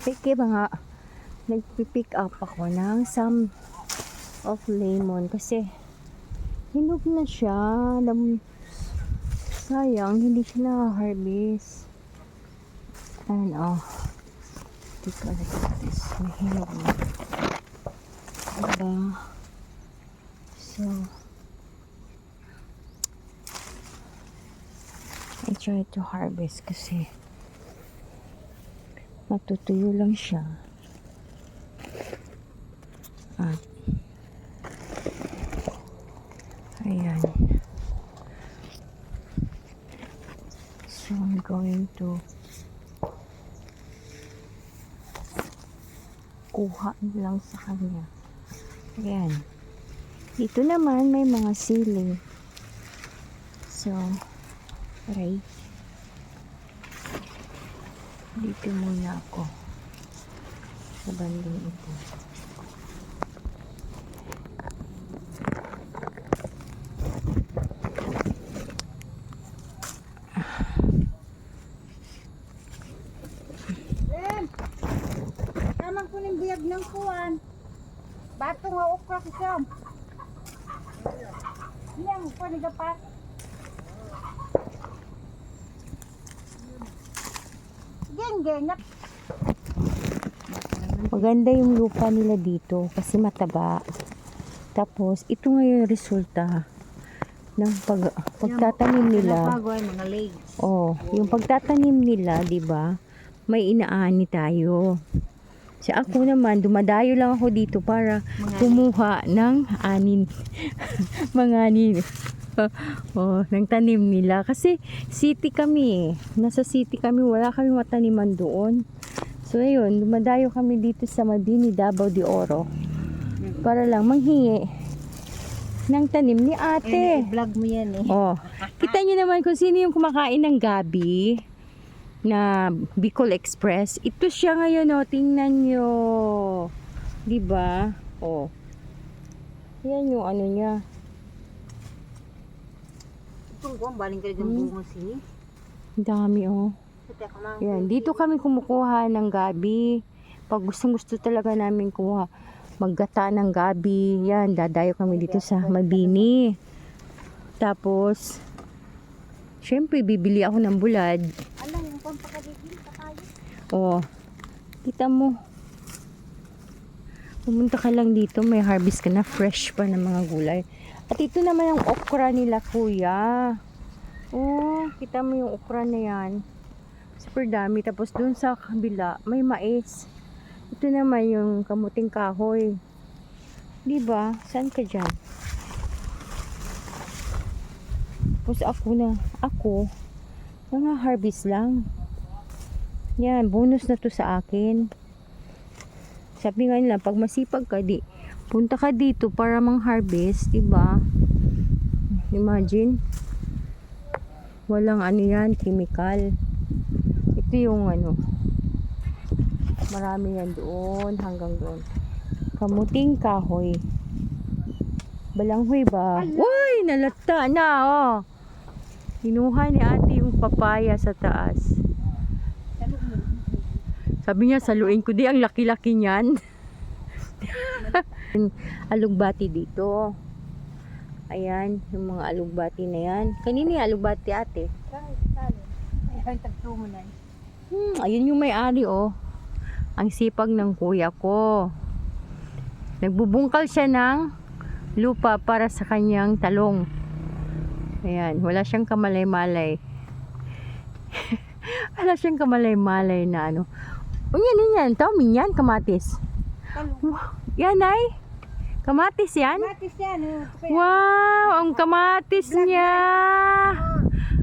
Piki mga nagpipick up ako ng some of lemon kasi hinog na siya. Sayang, hindi siya na-harvest. And take a look at this. May hinog na. Diba? So, I try to harvest kasi matutuyo lang siya. At ayan. So, I'm going to kuha lang sa kanya. Ayan. Dito naman may mga sili. So, right. Dito muna ako sa banding ito. Namang kuning biyag ng kuwan. Bato nga okra ko siya. Hindi ang kuwan nagapat. Geng-geng. Maganda yung lupa nila dito kasi mataba. Tapos, ito nga yung resulta ng pagtatanim nila. Mga legs. Oh, yung pagtatanim nila, 'di ba? May inaani tayo. So ako naman, dumadayo lang ako dito para kumuha ng anin. Mga anin. Ng tanim nila. Kasi city kami eh. Nasa city kami, wala kami mataniman doon. So ayun, dumadayo kami dito sa Mabini, Davao de Oro. Para lang manghingi ng tanim ni ate. I-vlog mo yan eh. Kita niyo naman kung sino yung kumakain ng gabi na Bicol Express. Ito siya ngayon, tingnan nyo. Diba? Yan yung ano niya. Itong kuwan, baling ka rin ng bunga siya. Ang dami, Yan, dito kami kumukuha ng gabi. Pag gustong-gusto talaga namin kuha, maggata ng gabi. Yan, dadayo kami dito sa Mabini. Tapos, syempre, bibili ako ng bulad. Alam, yung pampakadibin pa tayo. Kita mo. Pumunta ka lang dito, may harvest ka na, fresh pa ng mga gulay. At ito naman ang okra nila, kuya. Kita mo yung okra na yan. Super dami. Tapos dun sa kabila, may mais. Ito naman yung kamuting kahoy. Diba? Saan ka dyan? Tapos ako, mga harvest lang. Yan, bonus na to sa akin. Sabi nga nila, pag masipag ka, punta ka dito para mang-harvest, diba? Imagine. Walang yan, chemical. Ito yung marami yan doon, hanggang doon. Kamuting kahoy. Balanghoy ba? Uy, nalata na, Kinuha ni ate yung papaya sa taas. Sabi niya, saluin ko. Ang laki-laki niyan. Alugbati dito. Ayan, yung mga alugbati na yan. Kanina yung alugbati, ate? Ayan, tagtungo na. Ayun yung may-ari, Ang sipag ng kuya ko. Nagbubungkal siya ng lupa para sa kanyang talong. Ayan, wala siyang kamalay-malay. Wala siyang kamalay-malay na yan. Tawag yan, kamatis. Yan ay. Kamatis yan? Kamatis yan. Wow, ang kamatis niya.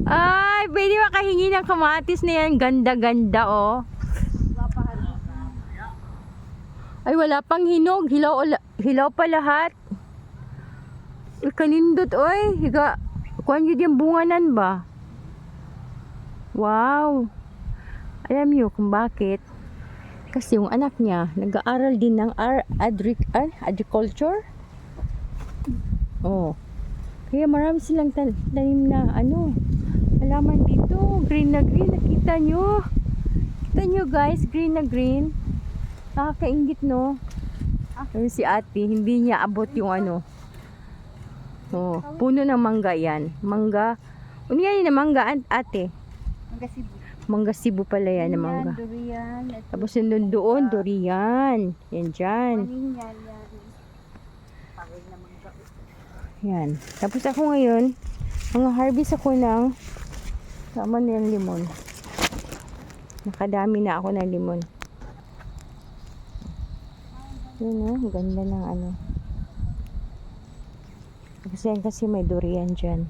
Ay, pwede makahingi ng kamatis na yan. Ganda-ganda, Ay, wala pang hinog. Hilaw pa lahat. Uy, kanindot, higa. Kuhan yun yung bunganan ba? Wow. Alam niyo kung bakit? Kasi yung anak niya, nag-aaral din ng agriculture. Kaya marami silang tanim na halaman dito. Green na green. Nakita nyo? Kita nyo guys, green na green. Nakakaingit, no? Ayun si ate, hindi niya abot yung ano. Oh, puno ng mangga yan. Mangga. Ano yan na mangga, ate? Hanggang Cebu. Mangga Cebu pala yan na mangga. Durian. Tapos yun doon, durian. Yan dyan. Yan. Pagod na mangga. Yan. Tapos ako ngayon, mga harvest ako ng tama na yung limon. Nakadami na ako ng limon. Yun oh, ganda ng ano. Kasi may durian dyan.